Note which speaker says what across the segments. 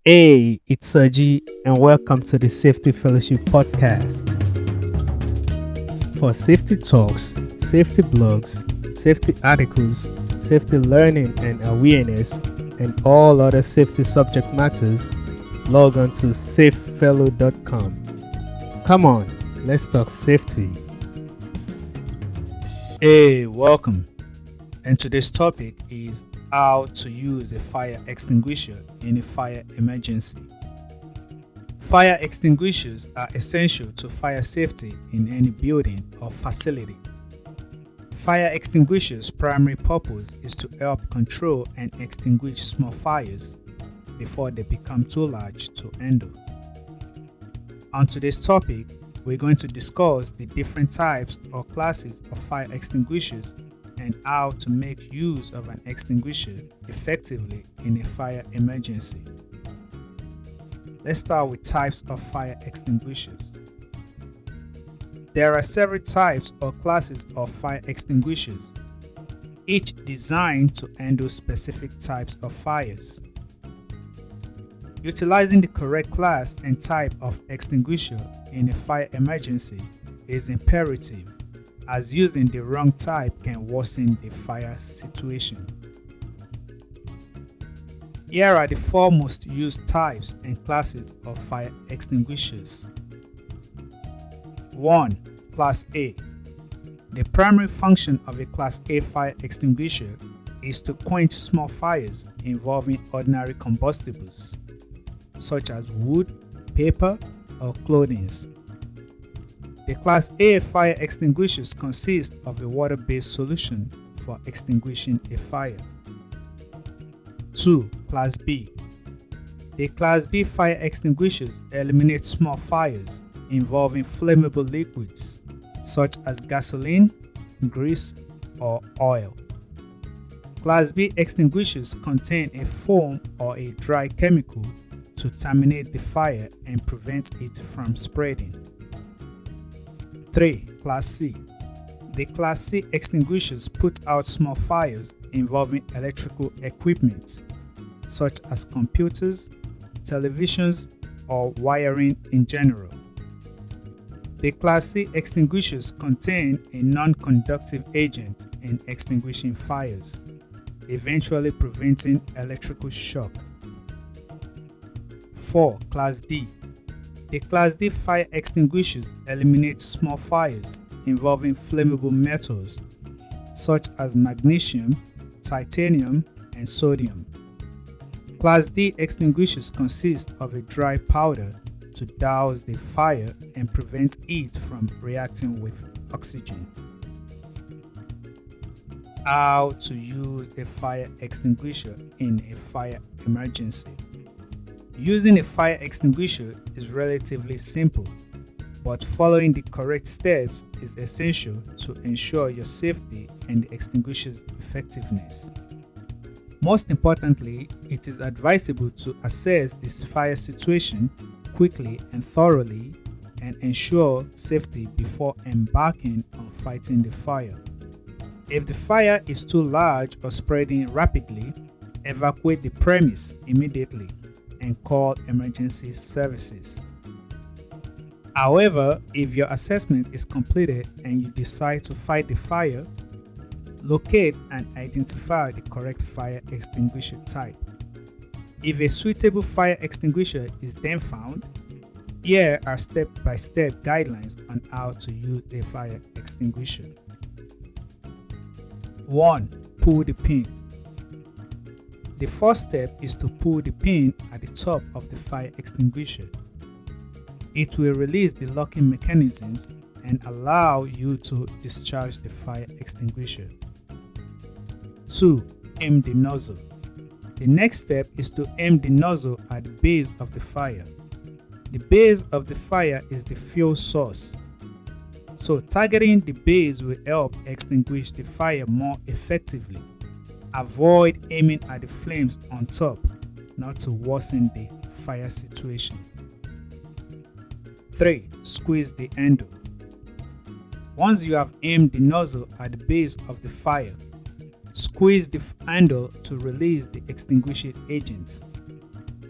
Speaker 1: Hey, it's Sergi, and welcome to the Safety Fellowship podcast. For safety talks, safety blogs, safety articles, safety learning and awareness, and all other safety subject matters, log on to safefellow.com. Come on, let's talk safety.
Speaker 2: Hey, welcome. And today's topic is how to use a fire extinguisher in a fire emergency. Fire extinguishers are essential to fire safety in any building or facility. Fire extinguishers' primary purpose is to help control and extinguish small fires before they become too large to handle. On today's topic, we're going to discuss the different types or classes of fire extinguishers and how to make use of an extinguisher effectively in a fire emergency. Let's start with types of fire extinguishers. There are several types or classes of fire extinguishers, each designed to handle specific types of fires. Utilizing the correct class and type of extinguisher in a fire emergency is imperative, as using the wrong type can worsen the fire situation. Here are the four most used types and classes of fire extinguishers. 1. Class A. The primary function of a Class A fire extinguisher is to quench small fires involving ordinary combustibles, such as wood, paper, or clothing. The Class A fire extinguishers consist of a water-based solution for extinguishing a fire. 2. Class B. The Class B fire extinguishers eliminate small fires involving flammable liquids, such as gasoline, grease, or oil. Class B extinguishers contain a foam or a dry chemical to terminate the fire and prevent it from spreading. 3. Class C. The Class C extinguishers put out small fires involving electrical equipment, such as computers, televisions, or wiring in general. The Class C extinguishers contain a non-conductive agent in extinguishing fires, eventually preventing electrical shock. 4. Class D. The Class D fire extinguishers eliminate small fires involving flammable metals such as magnesium, titanium, and sodium. Class D extinguishers consist of a dry powder to douse the fire and prevent it from reacting with oxygen. How to use a fire extinguisher in a fire emergency. Using a fire extinguisher is relatively simple, but following the correct steps is essential to ensure your safety and the extinguisher's effectiveness. Most importantly, it is advisable to assess this fire situation quickly and thoroughly and ensure safety before embarking on fighting the fire. If the fire is too large or spreading rapidly, evacuate the premise immediately and call emergency services. However, if your assessment is completed and you decide to fight the fire, locate and identify the correct fire extinguisher type. If a suitable fire extinguisher is then found, here are step-by-step guidelines on how to use a fire extinguisher. 1. Pull the pin. The first step is to pull the pin at the top of the fire extinguisher. It will release the locking mechanisms and allow you to discharge the fire extinguisher. 2. Aim the nozzle. The next step is to aim the nozzle at the base of the fire. The base of the fire is the fuel source, so targeting the base will help extinguish the fire more effectively. Avoid aiming at the flames on top, not to worsen the fire situation. 3. Squeeze the handle. Once you have aimed the nozzle at the base of the fire, squeeze the handle to release the extinguishing agent.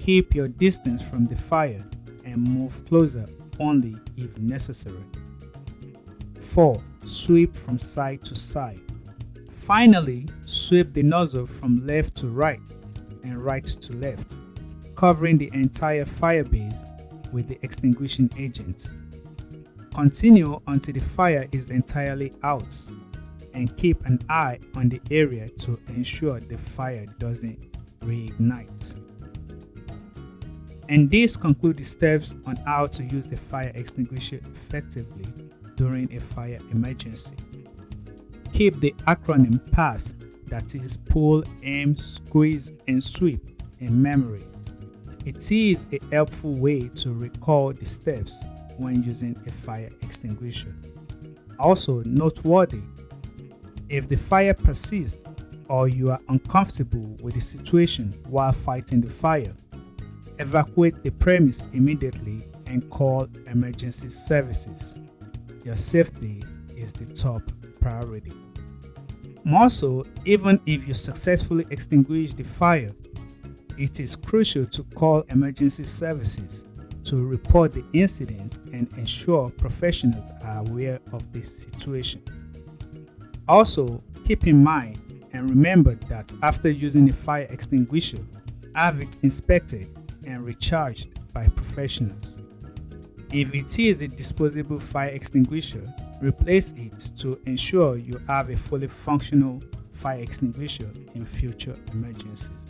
Speaker 2: Keep your distance from the fire and move closer only if necessary. 4. Sweep from side to side. Finally, sweep the nozzle from left to right and right to left, covering the entire fire base with the extinguishing agent. Continue until the fire is entirely out, and keep an eye on the area to ensure the fire doesn't reignite. And this concludes the steps on how to use the fire extinguisher effectively during a fire emergency. Keep the acronym PASS, that is pull, aim, squeeze, and sweep, in memory. It is a helpful way to recall the steps when using a fire extinguisher. Also noteworthy, if the fire persists or you are uncomfortable with the situation while fighting the fire, evacuate the premise immediately and call emergency services. Your safety is the top priority. More so, even if you successfully extinguish the fire, it is crucial to call emergency services to report the incident and ensure professionals are aware of the situation. Also, keep in mind and remember that after using a fire extinguisher, have it inspected and recharged by professionals. If it is a disposable fire extinguisher, replace it to ensure you have a fully functional fire extinguisher in future emergencies.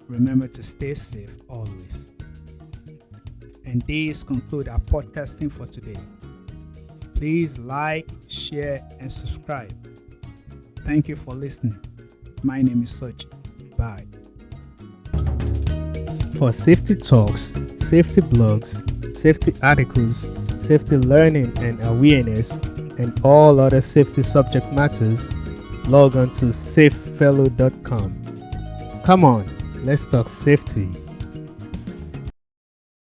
Speaker 2: Remember to stay safe always. And these conclude our podcasting for today. Please like, share, and subscribe. Thank you for listening. My name is Soji. Bye.
Speaker 1: For safety talks, safety blogs, safety articles, safety learning and awareness, and all other safety subject matters, log on to safefellow.com. Come on, let's talk safety.